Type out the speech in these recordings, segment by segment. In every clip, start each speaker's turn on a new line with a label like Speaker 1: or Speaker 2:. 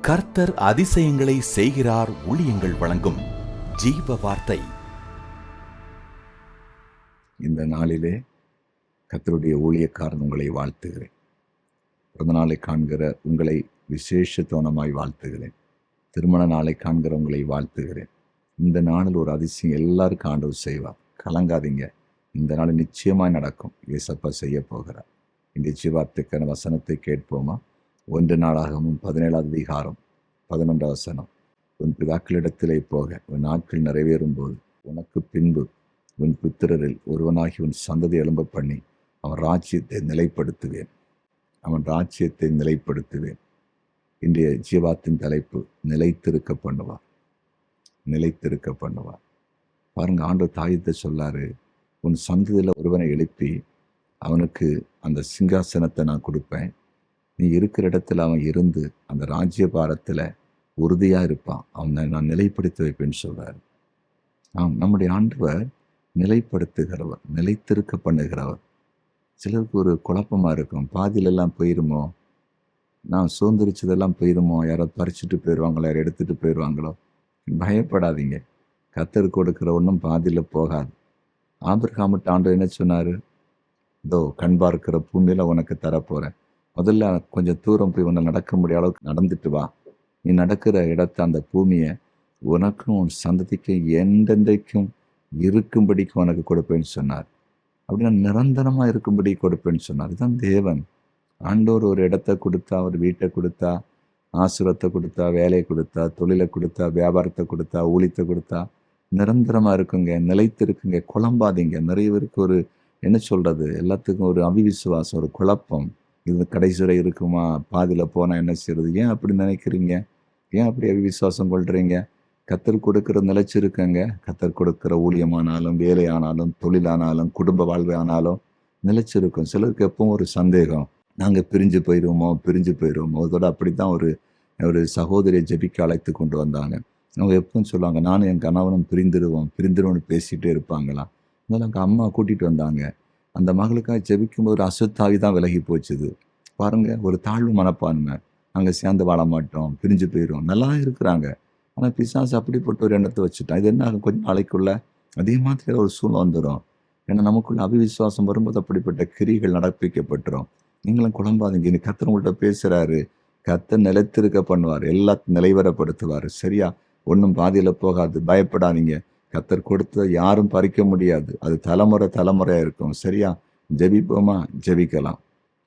Speaker 1: கர்த்தர் அதிசயங்களை செய்கிறார். ஊழியங்கள் வழங்கும் ஜீவ வார்த்தை.
Speaker 2: இந்த நாளிலே கர்த்தருடைய ஊழியக்காரன் உங்களை வாழ்த்துகிறேன். பிறந்த நாளை காண்கிற உங்களை விசேஷத்தோனமாய் வாழ்த்துகிறேன். திருமண நாளை காண்கிற உங்களை வாழ்த்துகிறேன். இந்த நாளில் ஒரு அதிசயம் எல்லாருக்கும் ஆண்டவர் செய்வார். கலங்காதீங்க, இந்த நாள் நிச்சயமாய் நடக்கும். ஏசப்பா செய்ய போகிறார். இந்த ஜீவார்த்தைக்கான வசனத்தை கேட்போமா? 1 நாளாகமும் 17வது அதிகாரம் 11வது வசனம். உன் பிதாக்களிடத்திலே போக உன் நாட்கள் நிறைவேறும் போது உனக்கு பின்பு உன் புத்திரரில் ஒருவனாகி உன் சந்ததி எழும்ப பண்ணி அவன் ராஜ்யத்தை நிலைப்படுத்துவேன். இன்றைய ஜீவாத்தின் தலைப்பு நிலைத்திருக்க பண்ணுவார். பாருங்க, ஆண்டவர் தாயத்தை சொல்லாரு, உன் சந்ததியில் ஒருவனை எழுப்பி அவனுக்கு அந்த சிங்காசனத்தை நான் கொடுப்பேன். நீ இருக்கிற இடத்துல அவன் இருந்து அந்த ராஜ்யபாரத்தில் உறுதியாக இருப்பான். அவனை நான் நிலைப்படுத்தி வைப்பேன்னு சொல்கிறார். நம்முடைய ஆண்டவர் நிலைப்படுத்துகிறவர், நிலைத்திருக்க பண்ணுகிறவர். சிலருக்கு ஒரு குழப்பமாக இருக்கும், பாதியிலெல்லாம் போயிருமோ, நான் சுதந்திரிச்சதெல்லாம் போயிருமோ, யாரோ பறிச்சுட்டு போயிடுவாங்களோ, யாரோ எடுத்துகிட்டு போயிடுவாங்களோ. பயப்படாதீங்க, கர்த்தர் கொடுக்குற ஒன்றும் பாதியில் போகாது. ஆபிரகாமிட்ட ஆண்டவர் என்ன சொன்னார்? இதோ கண் பார்க்கிற பூமியில் உனக்கு தரப்போகிறேன். முதல்ல கொஞ்சம் தூரம் போய் உன்னை நடக்க முடிய அளவுக்கு நடந்துட்டு வா. நீ நடக்கிற இடத்த, அந்த பூமியை உனக்கும் உன் சந்ததிக்கும் என்றென்றைக்கும் இருக்கும்படிக்கு உனக்கு கொடுப்பேன்னு சொன்னார். அப்படின்னா நிரந்தரமாக இருக்கும்படி கொடுப்பேன்னு சொன்னார். இதுதான் தேவன். ஆண்டவர் ஒரு இடத்த கொடுத்தா, ஒரு வீட்டை கொடுத்தா, ஆசிரத்தை கொடுத்தா, வேலையை கொடுத்தா, தொழிலை கொடுத்தா, வியாபாரத்தை கொடுத்தா, ஊழியத்தை கொடுத்தா நிரந்தரமாக இருக்குங்க, நிலைத்து இருக்குங்க. குழம்பாதீங்க. நிறைய பேருக்கு ஒரு என்ன சொல்கிறது, எல்லாத்துக்கும் ஒரு அவிவிசுவாசம், ஒரு குழப்பம். இது கடைசி வரை இருக்குமா, பாதியில் போனால் என்ன செய்யறது? ஏன் அப்படி நினைக்கிறீங்க? ஏன் அப்படி அவிவிசுவாசம் கொள்றீங்க? கர்த்தர் கொடுக்குற நிலைச்சிருக்கங்க. கர்த்தர் கொடுக்குற ஊழியமானாலும், வேலையானாலும், தொழிலானாலும், குடும்ப வாழ்வானாலும் நிலைச்சிருக்கும். சிலருக்கு எப்பவும் ஒரு சந்தேகம், நாங்கள் பிரிஞ்சு போயிடுவோமோ. அதோட அப்படி தான் ஒரு சகோதரியை ஜெபிக்க அழைத்து கொண்டு வந்தாங்க. அவங்க எப்பவும் சொல்லுவாங்க, நானும் என் கணவனும் பிரிந்துருவோம்னு பேசிகிட்டே இருப்பாங்களாம். அதனால எங்கள் அம்மா கூட்டிகிட்டு வந்தாங்க. அந்த மகளுக்காக ஜெபிக்கும்போது ஒரு அசுத்தாவி தான் விலகி போச்சுது. பாருங்க, ஒரு தாழ்வு மனப்பான்மை. நாங்கள் சேர்ந்து வாழ மாட்டோம், பிரிஞ்சு போயிடும், நல்லா இருக்கிறாங்க. ஆனால் பிசாசு அப்படிப்பட்ட ஒரு எண்ணத்தை வச்சுட்டான். இது என்ன ஆகும், கொஞ்சம் நாளைக்குள்ள அதே மாதிரி ஒரு சூழ்நிலை வந்துடும். ஏன்னா நமக்குள்ள அவிவிசுவாசம் வரும்போது அப்படிப்பட்ட கிரிகள் நடப்பிக்கப்பட்டுரும். நீங்களும் குழம்பாதீங்க. இன்னைக்கு கர்த்தர் உங்கள்கிட்ட பேசுகிறாரு. கர்த்தர் நிலைத்திருக்க பண்ணுவார், எல்லாத்தையும் நிலைவரப்படுத்துவார். சரியா? ஒன்றும் பாதியில் போகாது. பயப்படாதீங்க. கர்த்தர் கொடுத்ததை யாரும் பறிக்க முடியாது. அது தலைமுறையாக இருக்கும். சரியா? ஜெபிப்போமா? ஜெபிக்கலாம்.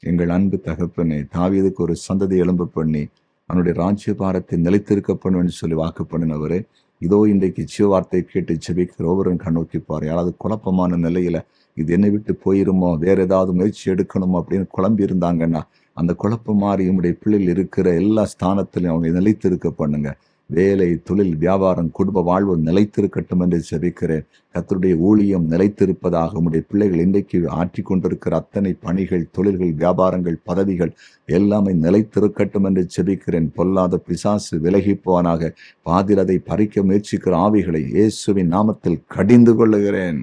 Speaker 2: எங்கள் அன்பு தகப்பனே, தாவீதுக்கு ஒரு சந்ததி எழும்ப பண்ணி அவனுடைய ராஜ்யபாரத்தை நிலைத்திருக்க பண்ணுவேன்னு சொல்லி வாக்கு பண்ணினவரே, இதோ இன்றைக்கு ஜீவார்த்தை கேட்டு ஜெபிக்கிற ஒவ்வொருவரும் கண்ணோக்கி பாரு. யாராவது குழப்பமான நிலையில இது என்னை விட்டு போயிருமோ, வேற ஏதாவது முயற்சி எடுக்கணுமோ அப்படின்னு குழம்பி இருந்தாங்கன்னா, அந்த குழப்பம் மாறி உங்களுடைய பிள்ளைகள் இருக்கிற எல்லா ஸ்தானத்திலையும் அவங்க நிலைத்திருக்க பண்ணுங்க. வேலை, தொழில், வியாபாரம், குடும்ப வாழ்வு நிலைத்திருக்கட்டும் என்று ஜெபிக்கிறேன். கர்த்தருடைய ஊழியம் நிலைத்திருப்பதாக உம்முடைய பிள்ளைகள் இன்றைக்கு ஆற்றி கொண்டிருக்கிற அத்தனை பணிகள், தொழில்கள், வியாபாரங்கள், பதவிகள் எல்லாமே நிலைத்திருக்கட்டும் என்று ஜெபிக்கிறேன். பொல்லாத பிசாசு விலகி போவானாக. பாதில் அதை பறிக்க முயற்சிக்கிற ஆவிகளை இயேசுவின் நாமத்தில் கடிந்து கொள்ளுகிறேன்.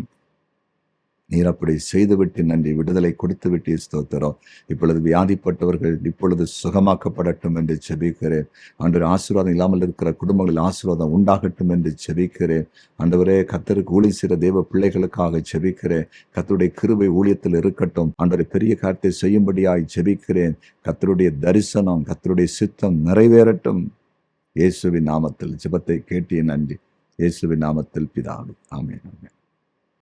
Speaker 2: நீர் அப்படி செய்துவிட்டு நன்றி. விடுதலை கொடுத்து விட்டு ஸ்தோத்திரம். இப்பொழுது வியாதிப்பட்டவர்கள் இப்பொழுது சுகமாக்கப்படட்டும் என்று ஜெபிக்கிறேன். ஆண்டவரே, ஆசீர்வாதம் இல்லாமல் இருக்கிற குடும்பங்களில் ஆசீர்வாதம் உண்டாகட்டும் என்று ஜெபிக்கிறேன். ஆண்டவரே, கர்த்தருக்கு ஊழியம் செய்கிற தேவ பிள்ளைகளுக்காக ஜெபிக்கிறேன். கர்த்தருடைய கிருபை ஊழியத்தில் இருக்கட்டும். ஆண்டவரே, பெரிய காரியத்தை செய்யும்படியாய் ஜெபிக்கிறேன். கர்த்தருடைய தரிசனம், கர்த்தருடைய சித்தம் நிறைவேறட்டும். இயேசுவின் நாமத்தில் ஜெபத்தை கேட்டிய நன்றி. இயேசுவின் நாமத்தில் பிதாவே, ஆமென்.